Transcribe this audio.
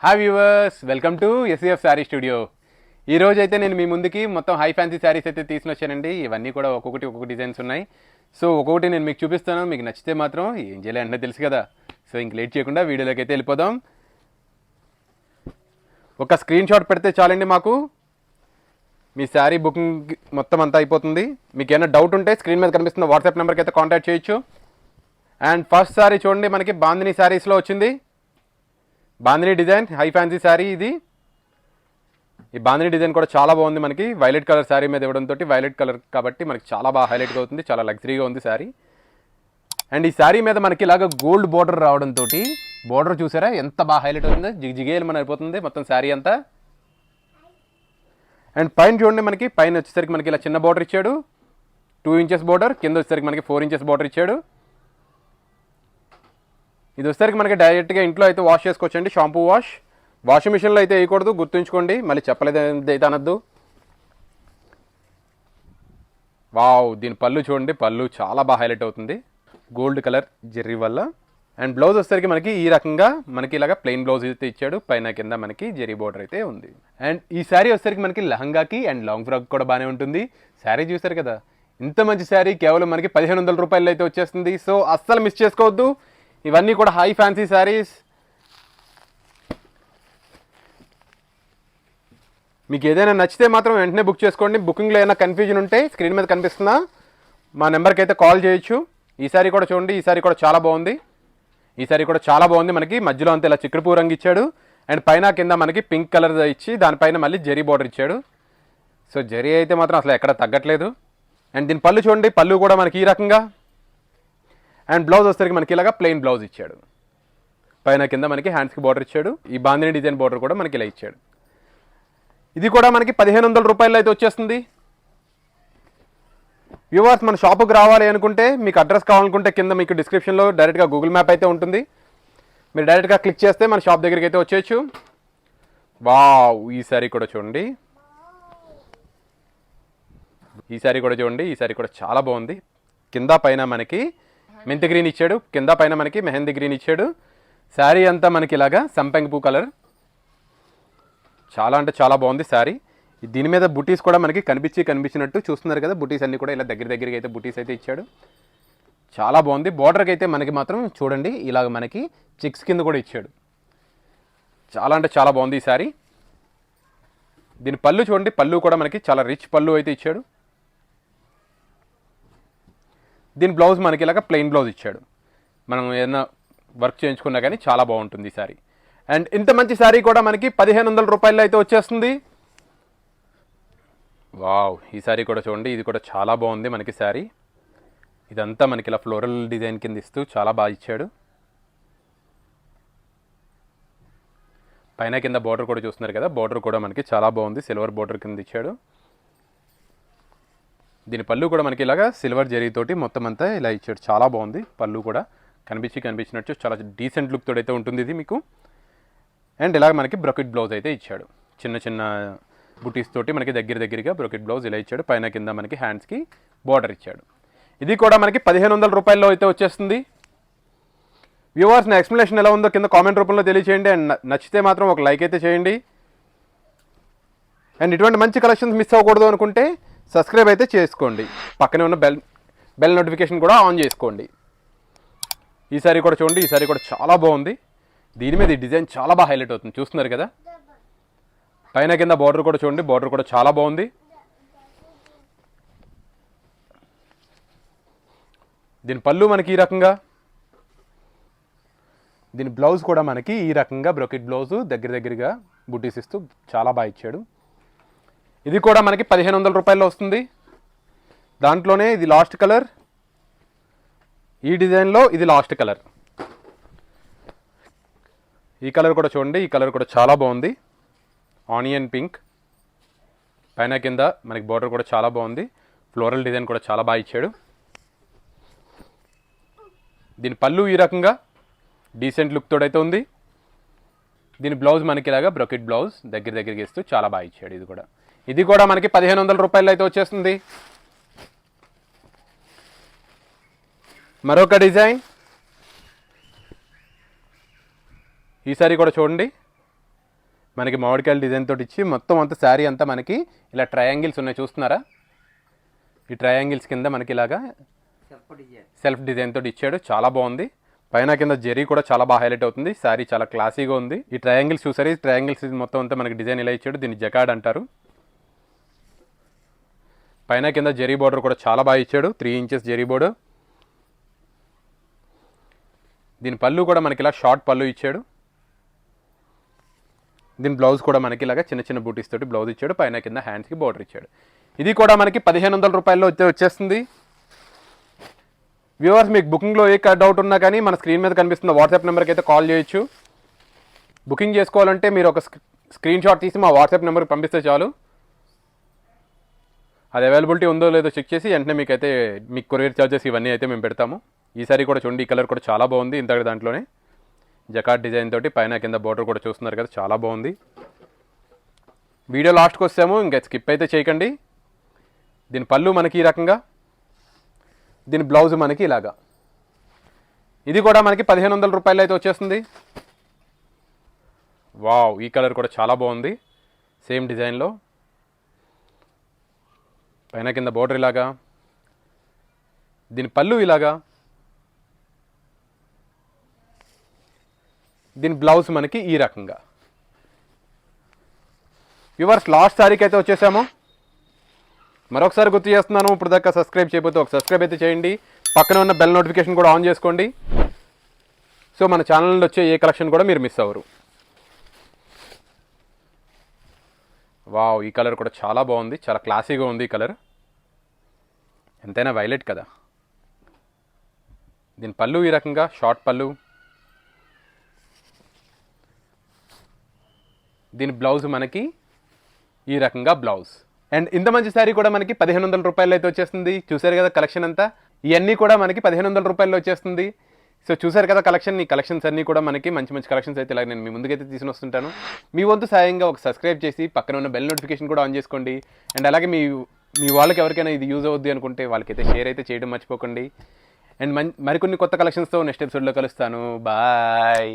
Hi viewers, welcome to SEF sari studio. ఈ రోజు అయితే నేను మీ ముందుకి మొత్తం హై ఫ్యాన్సీ శారీస్ అయితే తీసుకుని వచ్చానండి. ఇవన్నీ కూడా ఒక్కొక్క డిజైన్స్ ఉన్నాయి. సో ఒక్కొక్కటి నేను మీకు చూపిస్తాను. మీకు నచ్చితే మాత్రం ఏం చేయాలి అంటే తెలుసు కదా. సో ఇంక లేట్ చేయకుండా వీడియోలోకి అయితే వెళ్ళిపోదాం. ఒక స్క్రీన్ షాట్ పెడితే చాలండి మాకు మీ శారీ బుకింగ్ మొత్తం అంతా అయిపోతుంది. మీకు ఏమైనా డౌట్ ఉంటే స్క్రీన్ మీద కనిపిస్తున్న వాట్సాప్ నెంబర్కి అయితే కాంటాక్ట్ చేయొచ్చు. అండ్ ఫస్ట్ శారీ చూడండి, మనకి బాందిని శారీస్లో వచ్చింది. Bandhani design high fancy sari ఇది. ఈ బాందిని డిజైన్ కూడా చాలా బాగుంది. మనకి వైలెట్ కలర్ శారీ మీద ఇవ్వడంతో వైలెట్ కలర్ కాబట్టి మనకి చాలా బాగా హైలైట్గా అవుతుంది. చాలా లగ్జరీగా ఉంది శారీ. అండ్ ఈ శారీ మీద మనకి ఇలాగ గోల్డ్ బోర్డర్ రావడంతో బోర్డర్ చూసారా ఎంత బాగా హైలైట్ అవుతుంది. జిగేలు మన అయిపోతుంది మొత్తం శారీ అంతా. అండ్ పైన చూడండి, మనకి పైన వచ్చేసరికి మనకి ఇలా చిన్న బోర్డర్ ఇచ్చాడు, 2 ఇంచెస్ బోర్డర్. కింద వచ్చేసరికి మనకి 4 ఇంచెస్ బోర్డర్ ఇచ్చాడు. ఇది వచ్చేసరికి మనకి డైరెక్ట్గా ఇంట్లో అయితే వాష్ చేసుకోవచ్చండి. షాంపూ వాషింగ్ మిషన్లో అయితే వేయకూడదు, గుర్తుంచుకోండి. మళ్ళీ చెప్పలేదు అయితే అనద్దు. వావ్, దీని పళ్ళు చూడండి, పళ్ళు చాలా బాగా హైలైట్ అవుతుంది గోల్డ్ కలర్ జెర్రీ వల్ల. అండ్ బ్లౌజ్ వచ్చేసరికి మనకి ఈ రకంగా మనకి ఇలాగ ప్లెయిన్ బ్లౌజ్ అయితే ఇచ్చాడు. పైన కింద మనకి జెరీ బోర్డర్ అయితే ఉంది. అండ్ ఈ శారీ వచ్చేసరికి మనకి లెహంగాకి అండ్ లాంగ్ ఫ్రాక్ కూడా బాగానే ఉంటుంది. శారీ చూసారు కదా, ఇంత మంచి శారీ కేవలం మనకి 1500 రూపాయలు అయితే వచ్చేస్తుంది. సో అస్సలు మిస్ చేసుకోవద్దు. ఇవన్నీ కూడా హై ఫ్యాన్సీ శారీస్. మీకు ఏదైనా నచ్చితే మాత్రం వెంటనే బుక్ చేసుకోండి. బుకింగ్లో ఏమైనా కన్ఫ్యూజన్ ఉంటే స్క్రీన్ మీద కనిపిస్తున్నా మా నెంబర్కి అయితే కాల్ చేయొచ్చు. ఈ శారీ కూడా చూడండి, ఈ శారీ కూడా చాలా బాగుంది. ఈ శారీ కూడా చాలా బాగుంది. మనకి మధ్యలో అంతా ఇలా చిక్కుడుపూ రంగు ఇచ్చాడు. అండ్ పైన కింద మనకి పింక్ కలర్ ఇచ్చి దానిపైన మళ్ళీ జెరీ బోర్డర్ ఇచ్చాడు. సో జెరీ అయితే మాత్రం అసలు ఎక్కడ తగ్గట్లేదు. అండ్ దీని పళ్ళు చూడండి, పళ్ళు కూడా మనకి ఈ రకంగా. అండ్ బ్లౌజ్ వచ్చేసరికి మనకి ఇలాగా ప్లెయిన్ బ్లౌజ్ ఇచ్చాడు. పైన కింద మనకి హ్యాండ్స్కి బార్డర్ ఇచ్చాడు. ఈ బాందిని డిజైన్ బార్డర్ కూడా మనకి ఇలా ఇచ్చాడు. ఇది కూడా మనకి 1500 రూపాయలు అయితే వచ్చేస్తుంది. వ్యూవర్స్, మన షాపుకి రావాలి అనుకుంటే, మీకు అడ్రస్ కావాలనుకుంటే కింద మీకు డిస్క్రిప్షన్లో డైరెక్ట్గా గూగుల్ మ్యాప్ అయితే ఉంటుంది. మీరు డైరెక్ట్గా క్లిక్ చేస్తే మన షాప్ దగ్గరికి అయితే వచ్చేయచ్చు. వావ్, ఈ శారీ కూడా చూడండి, ఈ శారీ కూడా చూడండి. ఈ శారీ కూడా చాలా బాగుంది. కింద పైన మనకి మెంతి గ్రీన్ ఇచ్చాడు, కింద పైన మనకి మెహందీ గ్రీన్ ఇచ్చాడు. శారీ అంతా మనకి ఇలాగా సంపెంగ పూ కలర్. చాలా అంటే చాలా బాగుంది శారీ. దీని మీద బుటీస్ కూడా మనకి కనిపించినట్టు చూస్తున్నారు కదా. బుటీస్ అన్నీ కూడా ఇలా దగ్గరికి అయితే బుటీస్ అయితే ఇచ్చాడు. చాలా బాగుంది. బార్డర్కి అయితే మనకి మాత్రం చూడండి ఇలాగ మనకి చిక్స్ కింద కూడా ఇచ్చాడు. చాలా అంటే చాలా బాగుంది ఈ శారీ. దీని పళ్ళు చూడండి, పళ్ళు కూడా మనకి చాలా రిచ్ పళ్ళు అయితే ఇచ్చాడు. దీని బ్లౌజ్ మనకి ఇలాగ ప్లెయిన్ బ్లౌజ్ ఇచ్చాడు. మనం ఏదైనా వర్క్ చేయించుకున్నా కానీ చాలా బాగుంటుంది ఈ శారీ. అండ్ ఇంత మంచి శారీ కూడా మనకి 1500 రూపాయలు అయితే వచ్చేస్తుంది. వావ్, ఈ శారీ కూడా చూడండి, ఇది కూడా చాలా బాగుంది మనకి శారీ. ఇదంతా మనకి ఇలా ఫ్లోరల్ డిజైన్ కింద ఇస్తూ చాలా బాగా ఇచ్చాడు. పైన కింద బార్డర్ కూడా చూస్తున్నారు కదా, బార్డర్ కూడా మనకి చాలా బాగుంది. సిల్వర్ బార్డర్ కింద ఇచ్చాడు. దీని పళ్ళు కూడా మనకి ఇలాగా సిల్వర్ జరీతోటి మొత్తం అంతా ఇలా ఇచ్చాడు. చాలా బాగుంది పళ్ళు కూడా, కనిపించినట్టు చాలా డీసెంట్ లుక్ తోడైతే ఉంటుంది ఇది మీకు. అండ్ ఇలాగ మనకి బ్రొకెట్ బ్లౌజ్ అయితే ఇచ్చాడు. చిన్న చిన్న బుటీస్ తోటి మనకి దగ్గరగా బ్రొకెట్ బ్లౌజ్ ఇలా ఇచ్చాడు. పైన కింద మనకి హ్యాండ్స్కి బార్డర్ ఇచ్చాడు. ఇది కూడా మనకి 1500 రూపాయల్లో అయితే వచ్చేస్తుంది. వ్యూవర్స్, నా ఎక్స్ప్లెనేషన్ ఎలా ఉందో కింద కామెంట్ రూపంలో తెలియచేయండి. అండ్ నచ్చితే మాత్రం ఒక లైక్ అయితే చేయండి. అండ్ ఇటువంటి మంచి కలెక్షన్స్ మిస్ అవ్వకూడదు అనుకుంటే సబ్స్క్రైబ్ అయితే చేసుకోండి. పక్కనే ఉన్న బెల్ నోటిఫికేషన్ కూడా ఆన్ చేసుకోండి. ఈ సారీ కూడా చూడండి, ఈ సారీ కూడా చాలా బాగుంది. దీని మీద ఈ డిజైన్ చాలా బాగా హైలైట్ అవుతుంది, చూస్తున్నారు కదా. పైన కింద బార్డర్ కూడా చూడండి, బార్డర్ కూడా చాలా బాగుంది. దీని పళ్ళు మనకి ఈ రకంగా, దీని బ్లౌజ్ కూడా మనకి ఈ రకంగా బ్రొకెట్ బ్లౌజ్ దగ్గరగా బుటీస్ ఇస్తూ చాలా బాగా ఇచ్చాడు. ఇది కూడా మనకి 1500 రూపాయల్లో వస్తుంది. దాంట్లోనే ఇది లాస్ట్ కలర్, ఈ డిజైన్లో ఇది లాస్ట్ కలర్. ఈ కలర్ కూడా చూడండి, ఈ కలర్ కూడా చాలా బాగుంది. Onion pink. పైన కింద మనకి బార్డర్ కూడా చాలా బాగుంది. ఫ్లోరల్ డిజైన్ కూడా చాలా బాగా ఇచ్చాడు. దీని పళ్ళు ఈ రకంగా డీసెంట్ లుక్ తోడైతే ఉంది. దీని బ్లౌజ్ మనకి ఇలాగా బ్రొకెట్ బ్లౌజ్ దగ్గరగా ఇస్తూ చాలా బాగా ఇచ్చాడు. ఇది కూడా మనకి 1500 రూపాయలు అయితే వచ్చేస్తుంది. మరొక డిజైన్, ఈ సారీ కూడా చూడండి, మనకి మామిడికాయల డిజైన్ తోటి ఇచ్చి మొత్తం అంతా శారీ అంతా మనకి ఇలా ట్రయాంగిల్స్ ఉన్నాయి, చూస్తున్నారా? ఈ ట్రయాంగిల్స్ కింద మనకి ఇలాగా సెల్ఫ్ డిజైన్ తోటి ఇచ్చాడు, చాలా బాగుంది. పైన కింద జెరీ కూడా చాలా బాగా హైలైట్ అవుతుంది. శారీ చాలా క్లాసీగా ఉంది. ఈ ట్రయాంగిల్స్ చూసారు, ఈ ట్రయాంగిల్స్ మొత్తం అంతా మనకి డిజైన్ ఇలా ఇచ్చాడు. దీన్ని జకాడ్ అంటారు. పైన కింద జెరీ బోర్డర్ కూడా చాలా బాగా ఇచ్చాడు, 3 ఇంచెస్ జెరీ బోర్డర్. దీని పళ్ళు కూడా మనకి ఇలా షార్ట్ పళ్ళు ఇచ్చాడు. దీని బ్లౌజ్ కూడా మనకి ఇలాగా చిన్న చిన్న బూటీస్ తోటి బ్లౌజ్ ఇచ్చాడు. పైన కింద హ్యాండ్స్కి బోర్డర్ ఇచ్చాడు. ఇది కూడా మనకి 1500 రూపాయల్లో వచ్చేస్తుంది. వ్యూవర్స్, మీకు బుకింగ్లో ఏ డౌట్ ఉన్నా కానీ మన స్క్రీన్ మీద కనిపిస్తున్న వాట్సాప్ నెంబర్కి అయితే కాల్ చేయొచ్చు. బుకింగ్ చేసుకోవాలంటే మీరు ఒక స్క్రీన్ షాట్ తీసి మా వాట్సాప్ నెంబర్కి పంపిస్తే చాలు. అది అవైలబిలిటీ ఉందో లేదో చెక్ చేసి వెంటనే మీకైతే మీకు కొరియర్ ఛార్జెస్ ఇవన్నీ అయితే మేము పెడతాము. ఈసారి కూడా చూడండి, ఈ కలర్ కూడా చాలా బాగుంది. ఇంత దాంట్లోనే జకాట్ డిజైన్ తోటి పైన కింద బోర్డర్ కూడా చూస్తున్నారు కదా, చాలా బాగుంది. వీడియో లాస్ట్కి వస్తాము, ఇంకా స్కిప్ అయితే చేయకండి. దీని పళ్ళు మనకి ఈ రకంగా, దీని బ్లౌజ్ మనకి ఇలాగా. ఇది కూడా మనకి 1500 రూపాయలు అయితే వచ్చేస్తుంది. వావ్, ఈ కలర్ కూడా చాలా బాగుంది. సేమ్ డిజైన్లో పైన కింద బోర్డర్ ఇలాగా, దీని పళ్ళు ఇలాగా, దీని బ్లౌజ్ మనకి ఈ రకంగా. వ్యూవర్స్, లాస్ట్ సారీకి అయితే వచ్చేసాము. మరొకసారి గుర్తు చేస్తున్నాను, ఇప్పుడు దాకా సబ్స్క్రైబ్ చేయకపోతే ఒక సబ్స్క్రైబ్ అయితే చేయండి. పక్కన ఉన్న బెల్ నోటిఫికేషన్ కూడా ఆన్ చేసుకోండి. సో మన ఛానల్లో వచ్చే ఏ కలెక్షన్ కూడా మీరు మిస్ అవ్వరు. వావ్, ఈ కలర్ కూడా చాలా బాగుంది, చాలా క్లాసీగా ఉంది ఈ కలర్. ఎంతైనా వైలెట్ కదా. దీని పళ్ళు ఈ రకంగా షార్ట్ పళ్ళు, దీని బ్లౌజ్ మనకి ఈ రకంగా బ్లౌజ్. అండ్ ఇంత మంచి శారీ కూడా మనకి 1500 రూపాయలు అయితే వచ్చేస్తుంది. చూసారు కదా కలెక్షన్ అంతా, ఇవన్నీ కూడా మనకి 1500 రూపాయలు వచ్చేస్తుంది. సో చూసారు కదా కలెక్షన్. ఈ కలెక్షన్స్ అన్నీ కూడా మనకి మంచి మంచి కలెక్షన్స్ అయితే ఇలా నేను మీ ముందుకైతే తీసుకుని వస్తుంటాను. మీ వంతు సాయంగా ఒక సబ్స్క్రైబ్ చేసి పక్కన ఉన్న బెల్ నోటిఫికేషన్ కూడా ఆన్ చేసుకోండి. అండ్ అలాగే మీ వాళ్ళకి ఎవరికైనా ఇది యూజ్ అవుద్ది అనుకుంటే వాళ్ళకైతే షేర్ అయితే చేయడం మర్చిపోకండి. అండ్ మరికొన్ని కొత్త కలెక్షన్స్తో నెక్స్ట్ ఎపిసోడ్లో కలుస్తాను. బాయ్.